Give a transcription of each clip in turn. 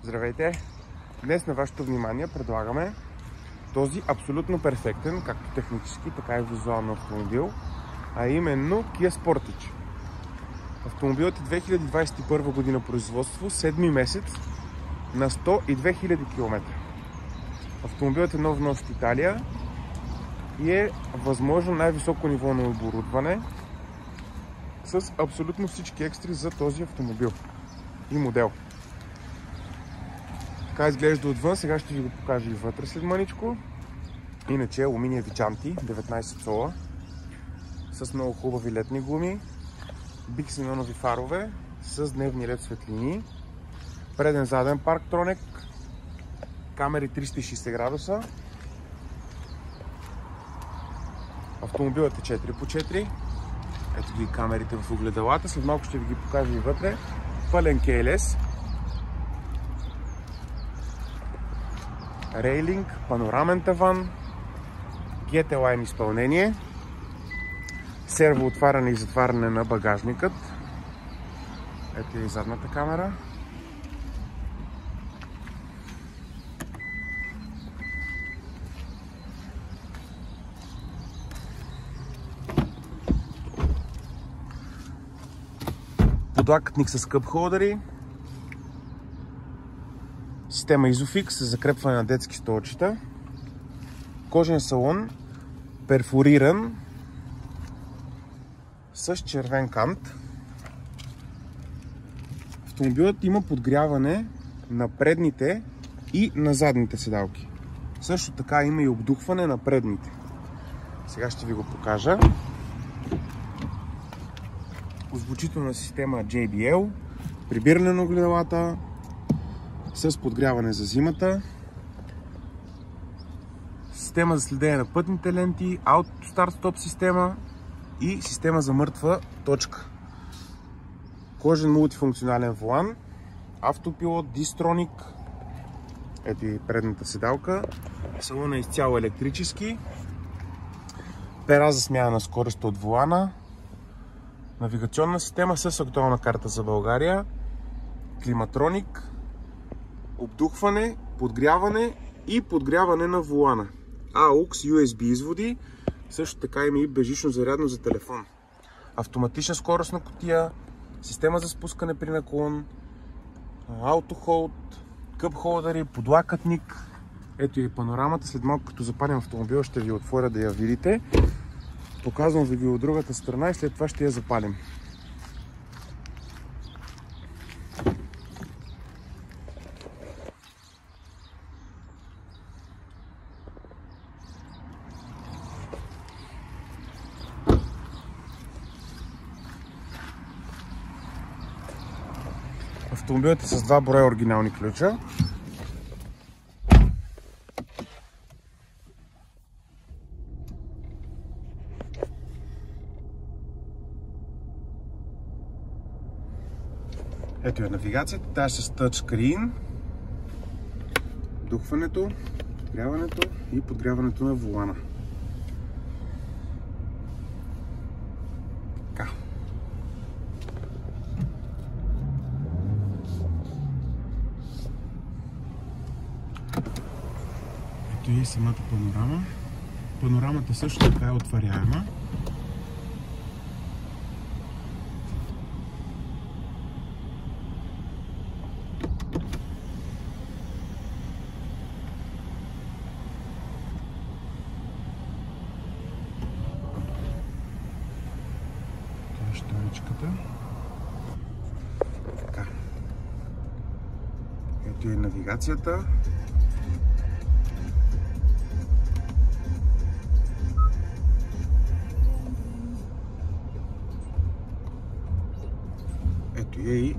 Здравейте! Днес на вашето внимание предлагаме този абсолютно перфектен, както технически, така и визуално автомобил, а именно Kia Sportage. Автомобилът е 2021 година производство, 7 месец, на 102 000 км. Автомобилът е нов внос от Италия и е възможно най-високо ниво на оборудване с абсолютно всички екстри за този автомобил и модел. Така изглежда отвън, сега ще ви го покажа и вътре след мъничко. Иначе алуминиеви чанти, 19 сола, с много хубави летни гуми, биксенонови фарове с дневни LED светлини, преден заден парктроник, камери 360 градуса. Автомобилът е 4x4. Ето ги камерите в огледалата, след малко ще ви ги покажа и вътре. Пълен кейлес, рейлинг, панорамен таван, GT Line изпълнение, серво отваряне и затваряне на багажникът. Ето и задната камера. Подлакътник с къп холдери, система Isofix с закрепване на детски столчета, кожен салон, перфориран с червен кант. Автомобилът има подгряване на предните и на задните седалки. Също така има и обдухване на предните. Сега ще ви го покажа. Озвучителна система JBL, прибиране на огледалата с подгряване за зимата, система за следение на пътните ленти, Auto Start-Stop система и система за мъртва точка. Кожен мултифункционален волан, автопилот, дистроник, ето и предната седалка, салон е изцяло електрически, пера за смяна на скоростта от волана, навигационна система с актуална карта за България, климатроник, обдухване, подгряване и подгряване на волана. AUX, USB изводи, също така има и безжично зарядно за телефон. Автоматична скоростна кутия, система за спускане при наклон, аутохолд, къп холдери, подлакътник. Ето и панорамата. След малко, като запалим автомобила, ще ви отворя да я видите. Показвам ви от другата страна и след това ще я запалим. Автомобилът е с 2 броя оригинални ключа. Ето е навигацията, тя е с тъчскрин, вдухването, подгряването и подгряването на волана. Така. Ето и самата панорама. Панорамата също така е отваряема. Шторичката. Така. Ето е навигацията. Ето е и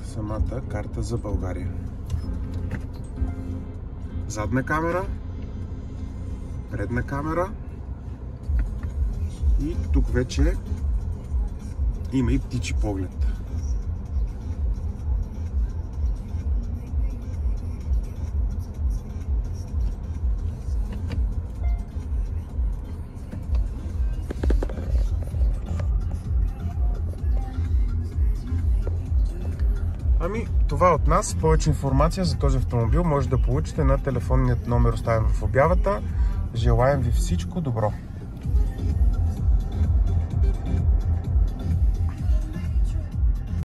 самата карта за България. Задна камера, предна камера и тук вече има и птичи поглед. Това от нас. Повече информация за този автомобил може да получите на телефонният номер, оставен в обявата. Желаем ви всичко добро!